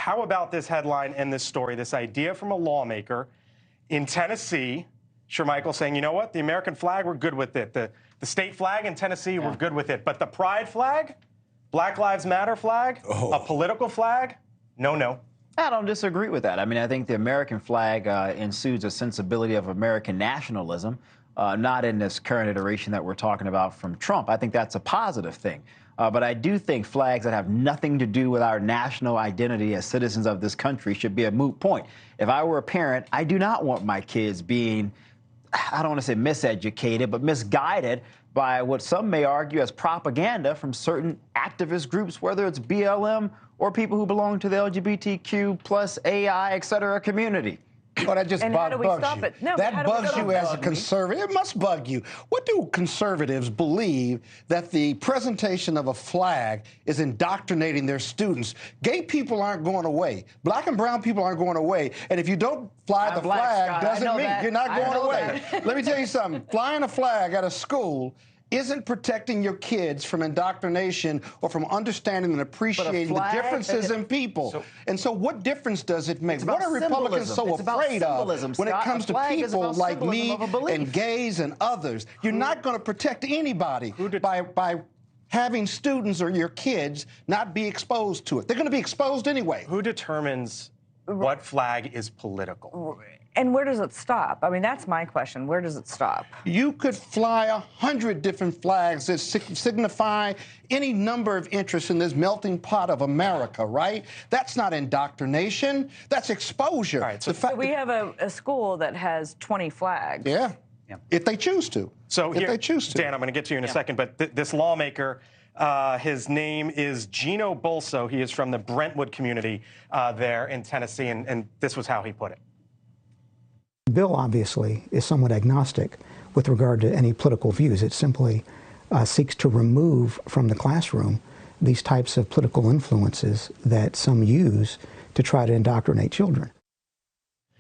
how about this headline and this story, this idea from a lawmaker in Tennessee, Shermichael, saying, you know what, the American flag, we're good with it. The state flag in Tennessee, we're good with it. But the pride flag, Black Lives Matter flag, a political flag, no. I don't disagree with that. I mean, I think the American flag ensues a sensibility of American nationalism, not in this current iteration that we're talking about from Trump. I think that's a positive thing. But I do think flags that have nothing to do with our national identity as citizens of this country should be a moot point. If I were a parent, I do not want my kids being, I don't want to say miseducated, but misguided by what some may argue as propaganda from certain activist groups, whether it's BLM or people who belong to the LGBTQ plus AI, et cetera, community. Well, that just bugs you. No, that bugs you as a conservative. It must bug you. What do conservatives believe that the presentation of a flag is indoctrinating their students? Gay people aren't going away. Black and brown people aren't going away. And if you don't fly the flag, doesn't mean you're not going away. Let me tell you something. Flying a flag at a school isn't protecting your kids from indoctrination or from understanding and appreciating the differences in people. So what difference does it make? What are Republicans so afraid of when it comes to people like me and gays and others? You're not going to protect anybody by having students or your kids not be exposed to it. They're going to be exposed anyway. Who determines what flag is political? And where does it stop? I mean, that's my question. Where does it stop? You could fly 100 different flags that signify any number of interests in this melting pot of America, right? That's not indoctrination. That's exposure. All right, so we have a school that has 20 flags. Yeah. If they choose to. So if they choose to. Dan, I'm going to get to you in a second, but this lawmaker, his name is Gino Bolso. He is from the Brentwood community there in Tennessee, and this was how he put it. The bill, obviously, is somewhat agnostic with regard to any political views. It simply seeks to remove from the classroom these types of political influences that some use to try to indoctrinate children.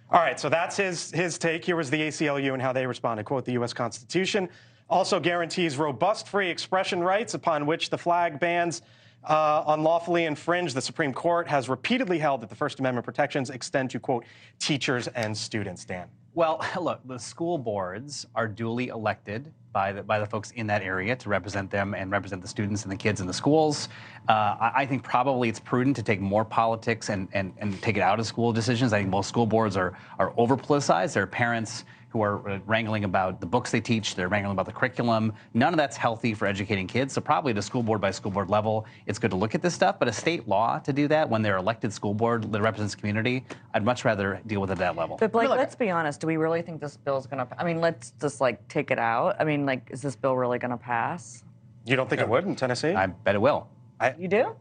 All right, so that's his take. Here was the ACLU and how they responded. Quote, the U.S. Constitution also guarantees robust free expression rights upon which the flag bans unlawfully infringe. The Supreme Court has repeatedly held that the First Amendment protections extend to, quote, teachers and students. Dan. Well, look, the school boards are duly elected by the folks in that area to represent them and represent the students and the kids in the schools. I think probably it's prudent to take more politics and take it out of school decisions. I think most school boards are over-politicized. There are parents who are wrangling about the books they teach. They're wrangling about the curriculum. None of that's healthy for educating kids. So probably at a school board by school board level, it's good to look at this stuff. But a state law to do that when they're elected school board that represents the community, I'd much rather deal with it at that level. But Blake, let's be honest. Do we really think this bill is going to? I mean, let's just like take it out. I mean, like, is this bill really going to pass? You don't think it would in Tennessee? I bet it will. You do?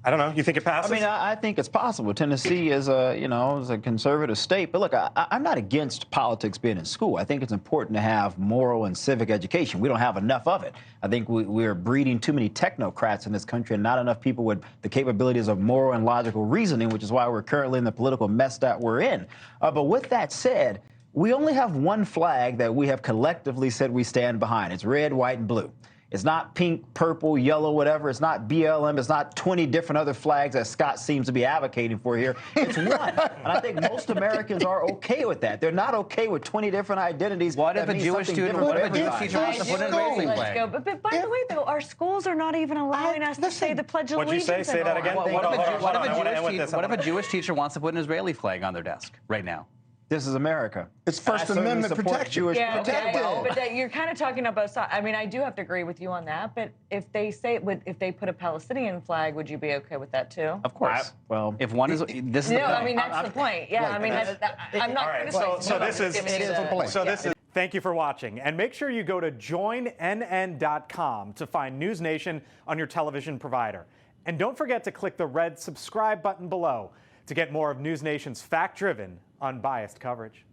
I don't know. You think it passes? I mean, I think it's possible. Tennessee is is a conservative state. But look, I'm not against politics being in school. I think it's important to have moral and civic education. We don't have enough of it. I think we're breeding too many technocrats in this country and not enough people with the capabilities of moral and logical reasoning, which is why we're currently in the political mess that we're in. But with that said, we only have one flag that we have collectively said we stand behind. It's red, white, and blue. It's not pink, purple, yellow, whatever. It's not BLM. It's not 20 different other flags that Scott seems to be advocating for here. It's one. And I think most Americans are okay with that. They're not okay with 20 different identities. What if a Jewish student, what if a Jewish teacher wants to put in a racing flag? But by the way, though, our schools are not even allowing us to say the Pledge of Allegiance. What'd you say? Say that again? What if a Jewish teacher wants to put an Israeli flag on their desk right now? This is America. It's First Amendment protection. But you're kind of talking about. I mean, I do have to agree with you on that. But if they if they put a Palestinian flag, would you be okay with that too? Of course. Well, if one is this is. No, I mean that's the point. Yeah, I mean I'm not criticizing. So this is. Thank you for watching, and make sure you go to joinnn.com to find NewsNation on your television provider. And don't forget to click the red subscribe button below to get more of NewsNation's fact-driven, unbiased coverage.